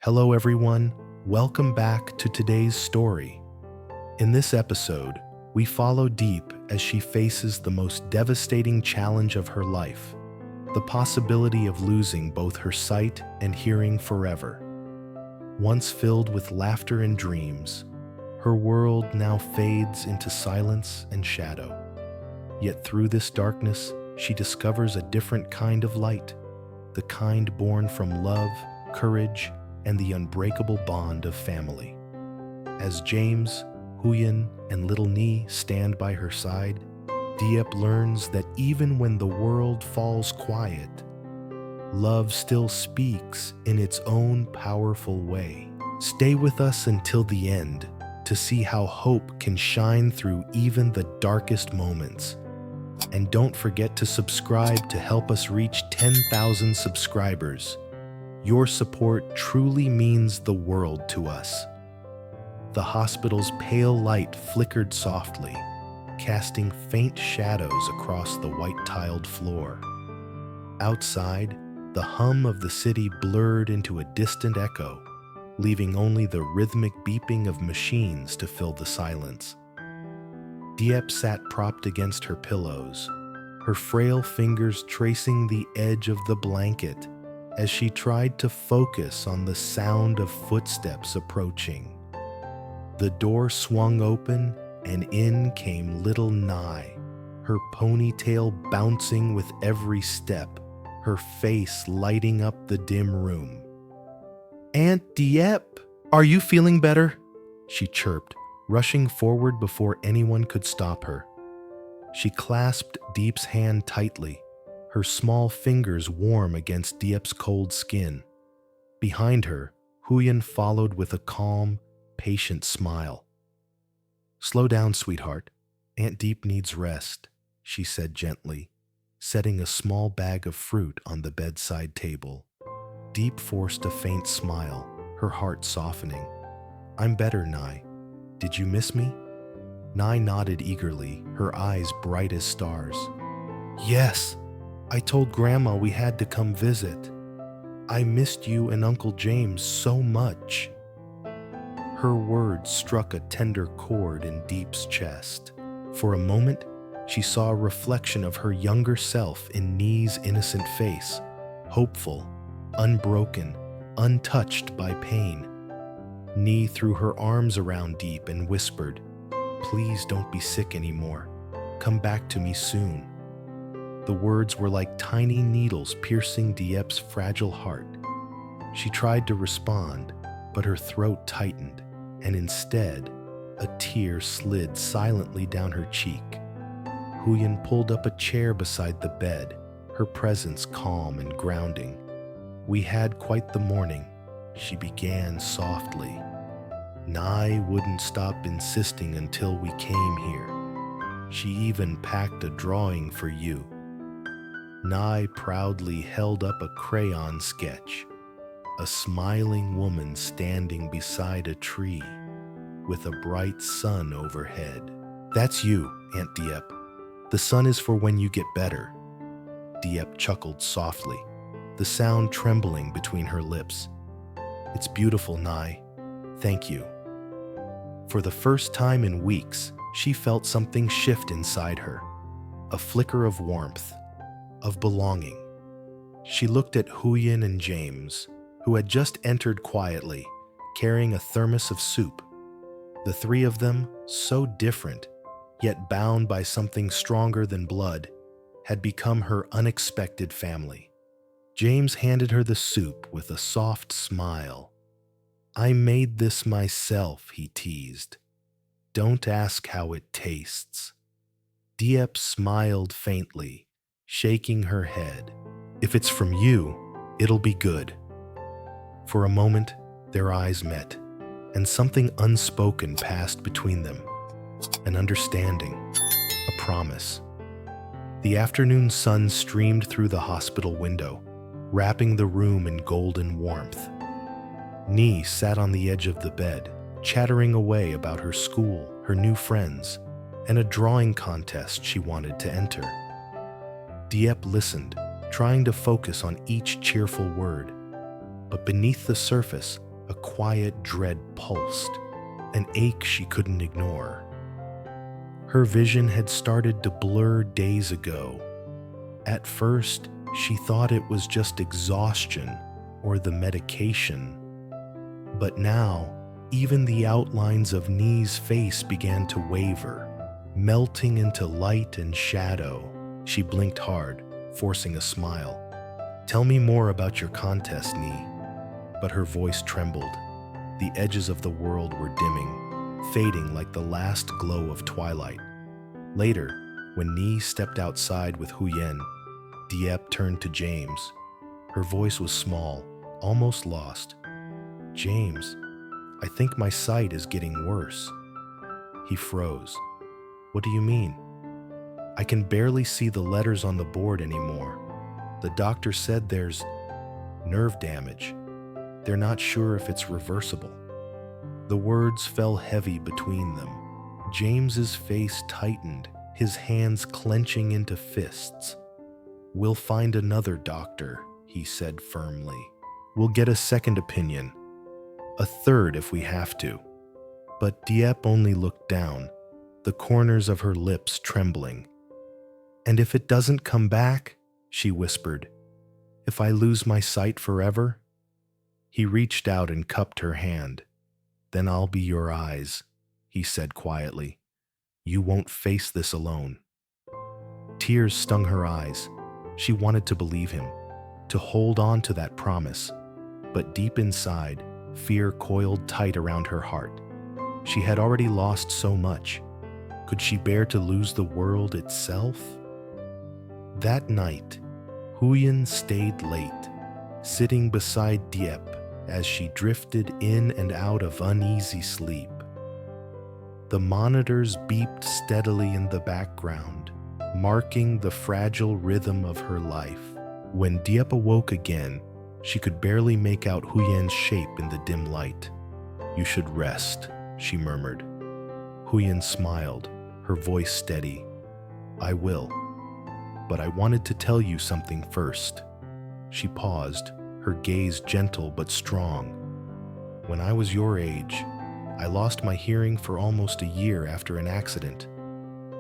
Hello, everyone. Welcome back to today's story. In this episode, we follow Diep as she faces the most devastating challenge of her life, the possibility of losing both her sight and hearing forever. Once filled with laughter and dreams, her world now fades into silence and shadow. Yet through this darkness, she discovers a different kind of light, the kind born from love, courage, and the unbreakable bond of family. As James, Huyen, and little Nee stand by her side, Diep learns that even when the world falls quiet, love still speaks in its own powerful way. Stay with us until the end to see how hope can shine through even the darkest moments. And don't forget to subscribe to help us reach 10,000 subscribers. Your support truly means the world to us. The hospital's pale light flickered softly, casting faint shadows across the white-tiled floor. Outside, the hum of the city blurred into a distant echo, leaving only the rhythmic beeping of machines to fill the silence. Diep sat propped against her pillows, her frail fingers tracing the edge of the blanket as she tried to focus on the sound of footsteps approaching. The door swung open and in came little Nye, her ponytail bouncing with every step, her face lighting up the dim room. "Aunt Diep, are you feeling better?" she chirped, rushing forward before anyone could stop her. She clasped Diep's hand tightly, her small fingers warm against Diep's cold skin. Behind her, Huyen followed with a calm, patient smile. "Slow down, sweetheart. Aunt Diep needs rest," she said gently, setting a small bag of fruit on the bedside table. Diep forced a faint smile, her heart softening. "I'm better, Nye. Did you miss me?" Nye nodded eagerly, her eyes bright as stars. "Yes, I told Grandma we had to come visit. I missed you and Uncle James so much." Her words struck a tender chord in Diep's chest. For a moment, she saw a reflection of her younger self in Nee's innocent face, hopeful, unbroken, untouched by pain. Nee threw her arms around Diep and whispered, "Please don't be sick anymore. Come back to me soon." The words were like tiny needles piercing Diep's fragile heart. She tried to respond, but her throat tightened, and instead, a tear slid silently down her cheek. Huyen pulled up a chair beside the bed, her presence calm and grounding. "We had quite the morning," she began softly. "Nye wouldn't stop insisting until we came here. She even packed a drawing for you." Nye proudly held up a crayon sketch, a smiling woman standing beside a tree with a bright sun overhead. "That's you, Aunt Diep. The sun is for when you get better." Diep chuckled softly, the sound trembling between her lips. "It's beautiful, Nye. Thank you." For the first time in weeks, she felt something shift inside her, a flicker of warmth, of belonging. She looked at Huyen and James, who had just entered quietly, carrying a thermos of soup. The three of them, so different, yet bound by something stronger than blood, had become her unexpected family. James handed her the soup with a soft smile. "I made this myself," he teased. "Don't ask how it tastes." Diep smiled faintly, shaking her head. "If it's from you, it'll be good." For a moment, their eyes met, and something unspoken passed between them. An understanding, a promise. The afternoon sun streamed through the hospital window, wrapping the room in golden warmth. Nee sat on the edge of the bed, chattering away about her school, her new friends, and a drawing contest she wanted to enter. Diep listened, trying to focus on each cheerful word. But beneath the surface, quiet dread pulsed, an ache she couldn't ignore. Her vision had started to blur days ago. At first, she thought it was just exhaustion or the medication. But now, even the outlines of Nee's face began to waver, melting into light and shadow. She blinked hard, forcing a smile. "Tell me more about your contest, Nee." But her voice trembled. The edges of the world were dimming, fading like the last glow of twilight. Later, when Nee stepped outside with Huyen, Diep turned to James. Her voice was small, almost lost. "James, I think my sight is getting worse." He froze. "What do you mean?" "I can barely see the letters on the board anymore. The doctor said there's nerve damage. They're not sure if it's reversible." The words fell heavy between them. James's face tightened, his hands clenching into fists. "We'll find another doctor," he said firmly. "We'll get a second opinion. A third if we have to." But Diep only looked down, the corners of her lips trembling. "And if it doesn't come back," she whispered, "if I lose my sight forever?" He reached out and cupped her hand. "Then I'll be your eyes," he said quietly. "You won't face this alone." Tears stung her eyes. She wanted to believe him, to hold on to that promise. But deep inside, fear coiled tight around her heart. She had already lost so much. Could she bear to lose the world itself? That night, Huyen stayed late, sitting beside Diep as she drifted in and out of uneasy sleep. The monitors beeped steadily in the background, marking the fragile rhythm of her life. When Diep awoke again, she could barely make out Huyen's shape in the dim light. "You should rest," she murmured. Huyen smiled, her voice steady. "I will. But I wanted to tell you something first." She paused, her gaze gentle but strong. "When I was your age, I lost my hearing for almost a year after an accident.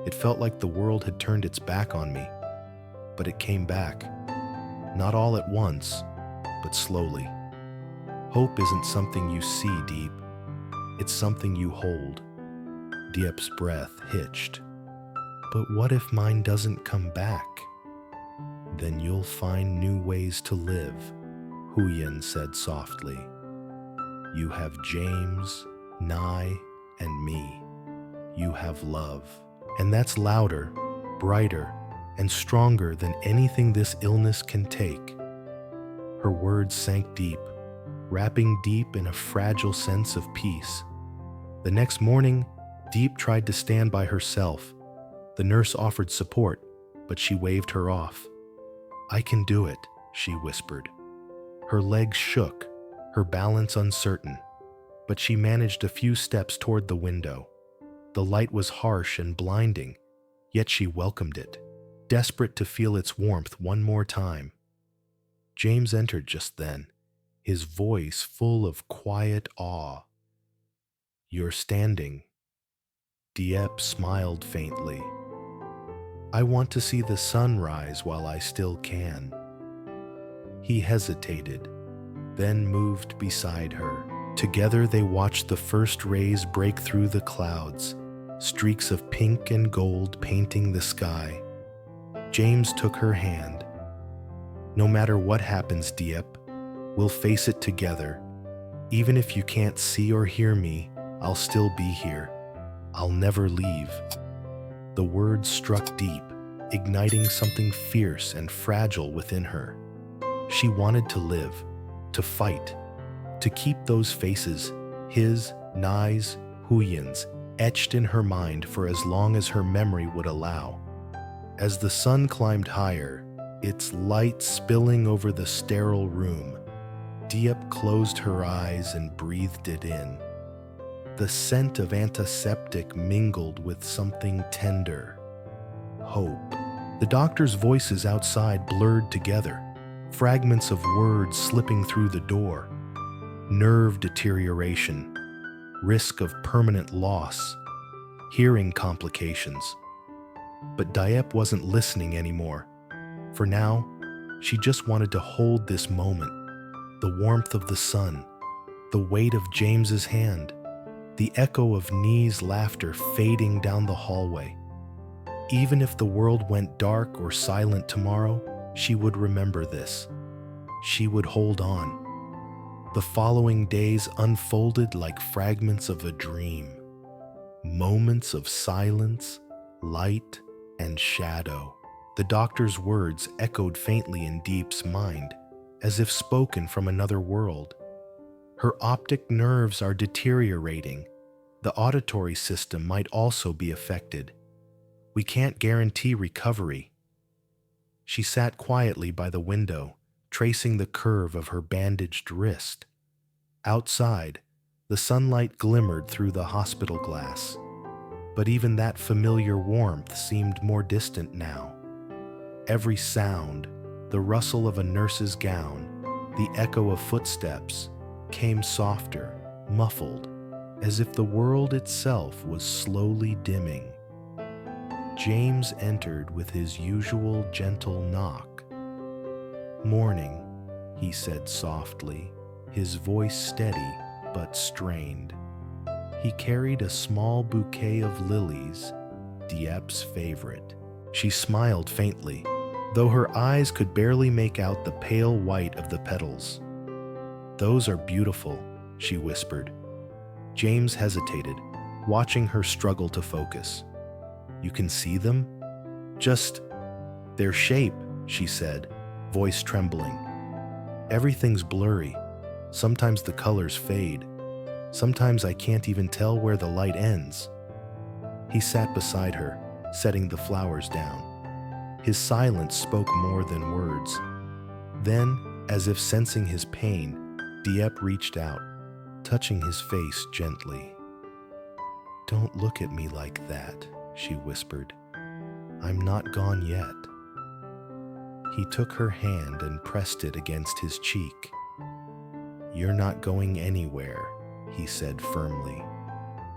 It felt like the world had turned its back on me. But it came back. Not all at once, but slowly. Hope isn't something you see, Diep. It's something you hold." Diep's breath hitched. "But what if mine doesn't come back?" "Then you'll find new ways to live," Huyen said softly. "You have James, Nai, and me. You have love. And that's louder, brighter, and stronger than anything this illness can take." Her words sank deep, wrapping Diep in a fragile sense of peace. The next morning, Diep tried to stand by herself. The nurse offered support, but she waved her off. "I can do it," she whispered. Her legs shook, her balance uncertain, but she managed a few steps toward the window. The light was harsh and blinding, yet she welcomed it, desperate to feel its warmth one more time. James entered just then, his voice full of quiet awe. "You're standing." Diep smiled faintly. "I want to see the sun rise while I still can." He hesitated, then moved beside her. Together they watched the first rays break through the clouds, streaks of pink and gold painting the sky. James took her hand. "No matter what happens, Diep, we'll face it together. Even if you can't see or hear me, I'll still be here. I'll never leave." The words struck deep, igniting something fierce and fragile within her. She wanted to live, to fight, to keep those faces, his, Nai's, Huyen's, etched in her mind for as long as her memory would allow. As the sun climbed higher, its light spilling over the sterile room, Diep closed her eyes and breathed it in. The scent of antiseptic mingled with something tender. Hope. The doctor's voices outside blurred together, fragments of words slipping through the door. nerve deterioration, risk of permanent loss, hearing complications. But Diep wasn't listening anymore. For now, she just wanted to hold this moment, the warmth of the sun, the weight of James's hand, the echo of Nee's laughter fading down the hallway. Even if the world went dark or silent tomorrow, she would remember this. She would hold on. The following days unfolded like fragments of a dream. Moments of silence, light, and shadow. The doctor's words echoed faintly in Diep's mind, as if spoken from another world. Her optic nerves are deteriorating. The auditory system might also be affected. We can't guarantee recovery. She sat quietly by the window, tracing the curve of her bandaged wrist. Outside, the sunlight glimmered through the hospital glass, but even that familiar warmth seemed more distant now. Every sound, the rustle of a nurse's gown, the echo of footsteps, came softer, muffled, as if the world itself was slowly dimming. James entered with his usual gentle knock. "Morning," he said softly, his voice steady but strained. He carried a small bouquet of lilies, Diep's favorite. She smiled faintly, though her eyes could barely make out the pale white of the petals. "Those are beautiful," she whispered. James hesitated, watching her struggle to focus. "You can see them?" "Just their shape," she said, voice trembling. "Everything's blurry. Sometimes the colors fade. Sometimes I can't even tell where the light ends." He sat beside her, setting the flowers down. His silence spoke more than words. Then, as if sensing his pain, Diep reached out, touching his face gently. "Don't look at me like that," she whispered. "I'm not gone yet." He took her hand and pressed it against his cheek. "You're not going anywhere," he said firmly.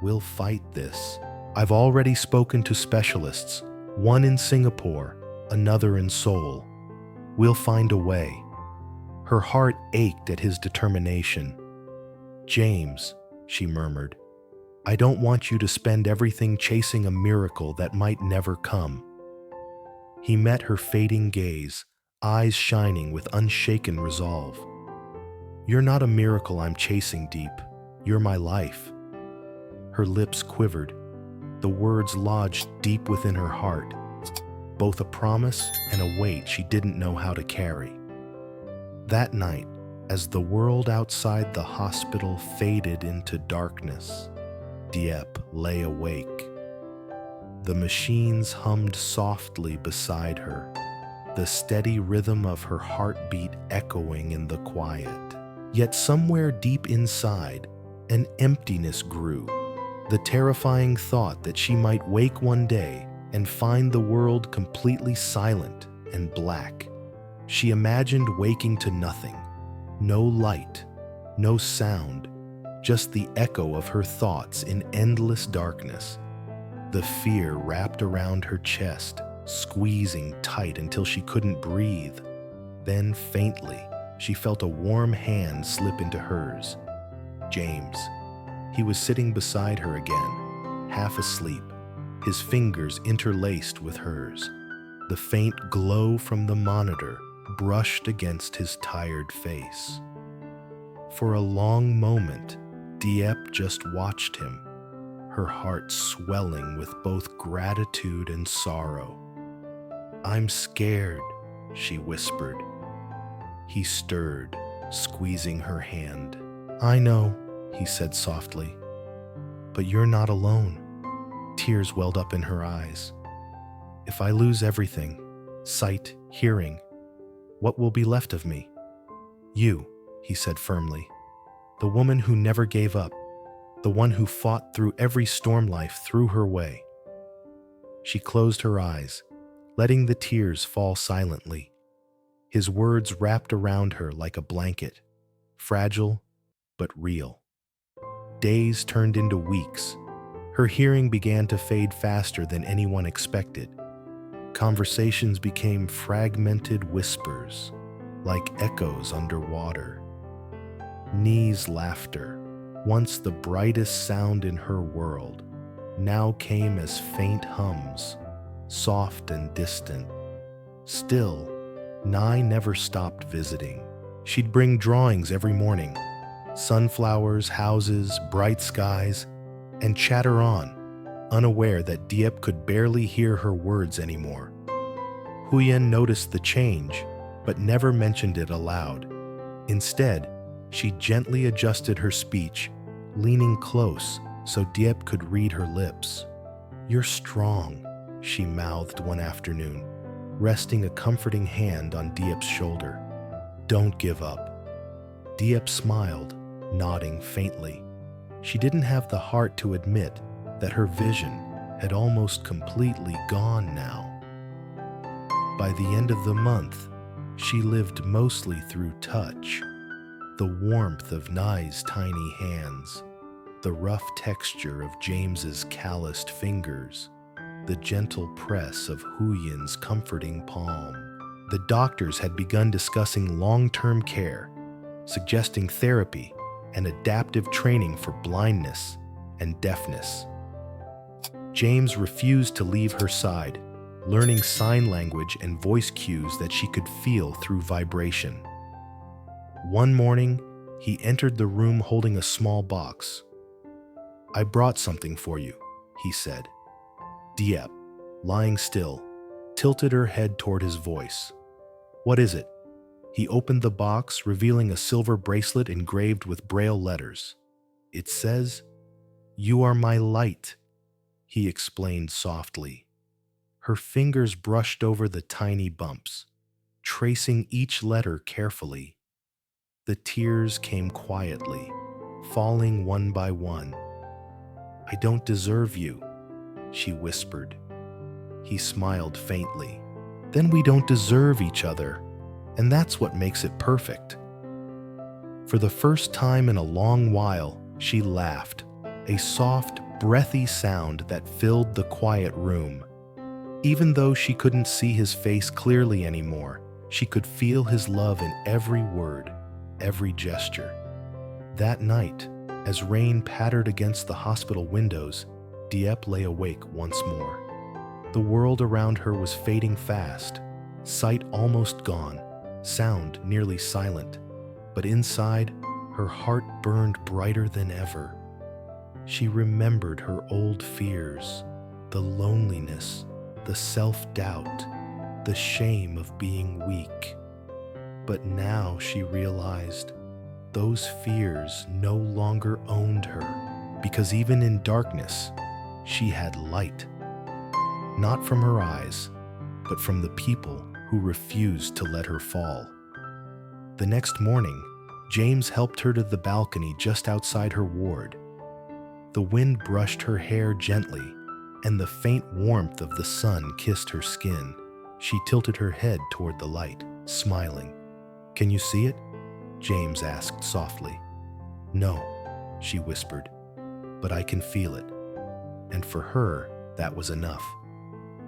"We'll fight this. I've already spoken to specialists, one in Singapore, another in Seoul. We'll find a way." Her heart ached at his determination. "James," she murmured, "I don't want you to spend everything chasing a miracle that might never come." He met her fading gaze, eyes shining with unshaken resolve. "You're not a miracle I'm chasing, Diep. You're my life." Her lips quivered. The words lodged deep within her heart, both a promise and a weight she didn't know how to carry. That night, as the world outside the hospital faded into darkness, Diep lay awake. The machines hummed softly beside her, the steady rhythm of her heartbeat echoing in the quiet. Yet somewhere deep inside, an emptiness grew, the terrifying thought that she might wake one day and find the world completely silent and black. She imagined waking to nothing, no light, no sound, just the echo of her thoughts in endless darkness. The fear wrapped around her chest, squeezing tight until she couldn't breathe. Then, faintly, she felt a warm hand slip into hers. James. He was sitting beside her again, half asleep, his fingers interlaced with hers. The faint glow from the monitor brushed against his tired face. For a long moment, Diep just watched him, her heart swelling with both gratitude and sorrow. "I'm scared," she whispered. He stirred, squeezing her hand. "I know," he said softly, "but you're not alone." Tears welled up in her eyes. "If I lose everything, sight, hearing, what will be left of me?" "You," he said firmly. "The woman who never gave up, the one who fought through every storm life threw her way." She closed her eyes, letting the tears fall silently. His words wrapped around her like a blanket, fragile but real. Days turned into weeks. Her hearing began to fade faster than anyone expected. Conversations became fragmented whispers, like echoes underwater. Nee's laughter, once the brightest sound in her world, now came as faint hums, soft and distant. Still, Nye never stopped visiting. She'd bring drawings every morning, sunflowers, houses, bright skies, and chatter on, unaware that Diep could barely hear her words anymore. Huyen noticed the change, but never mentioned it aloud. Instead, she gently adjusted her speech, leaning close so Diep could read her lips. "You're strong," she mouthed one afternoon, resting a comforting hand on Diep's shoulder. "Don't give up." Diep smiled, nodding faintly. She didn't have the heart to admit that her vision had almost completely gone now. By the end of the month, she lived mostly through touch. The warmth of Nye's tiny hands, the rough texture of James's calloused fingers, the gentle press of Huyen's comforting palm. The doctors had begun discussing long-term care, suggesting therapy and adaptive training for blindness and deafness. James refused to leave her side, learning sign language and voice cues that she could feel through vibration. One morning, he entered the room holding a small box. "I brought something for you," he said. Diep, lying still, tilted her head toward his voice. "What is it?" He opened the box, revealing a silver bracelet engraved with Braille letters. "It says, 'You are my light,'" he explained softly. Her fingers brushed over the tiny bumps, tracing each letter carefully. The tears came quietly, falling one by one. "I don't deserve you," she whispered. He smiled faintly. "Then we don't deserve each other, and that's what makes it perfect." For the first time in a long while, she laughed, a soft, breathy sound that filled the quiet room. Even though she couldn't see his face clearly anymore, she could feel his love in every word, every gesture. That night, as rain pattered against the hospital windows, Diep lay awake once more. The world around her was fading fast, sight almost gone, sound nearly silent, but inside, her heart burned brighter than ever. She remembered her old fears, the loneliness, the self-doubt, the shame of being weak. But now she realized those fears no longer owned her, because even in darkness, she had light. Not from her eyes, but from the people who refused to let her fall. The next morning, James helped her to the balcony just outside her ward. The wind brushed her hair gently, and the faint warmth of the sun kissed her skin. She tilted her head toward the light, smiling. "Can you see it?" James asked softly. "No," she whispered, "but I can feel it." And for her, that was enough.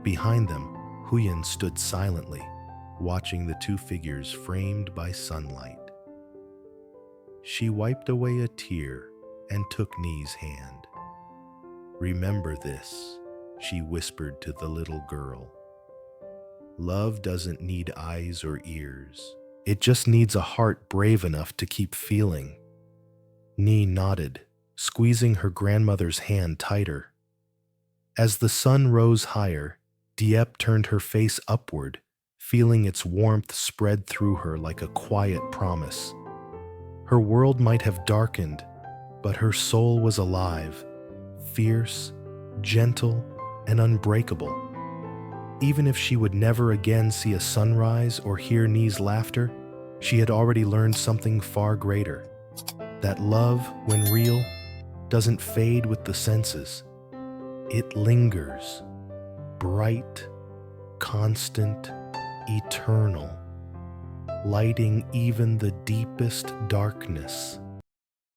Behind them, Huyen stood silently, watching the two figures framed by sunlight. She wiped away a tear and took Nee's hand. "Remember this," she whispered to the little girl. "Love doesn't need eyes or ears. It just needs a heart brave enough to keep feeling." Nee nodded, squeezing her grandmother's hand tighter. As the sun rose higher, Diep turned her face upward, feeling its warmth spread through her like a quiet promise. Her world might have darkened, but her soul was alive, fierce, gentle, and unbreakable. Even if she would never again see a sunrise or hear Nee's laughter, she had already learned something far greater. That love, when real, doesn't fade with the senses. It lingers, bright, constant, eternal, lighting even the deepest darkness.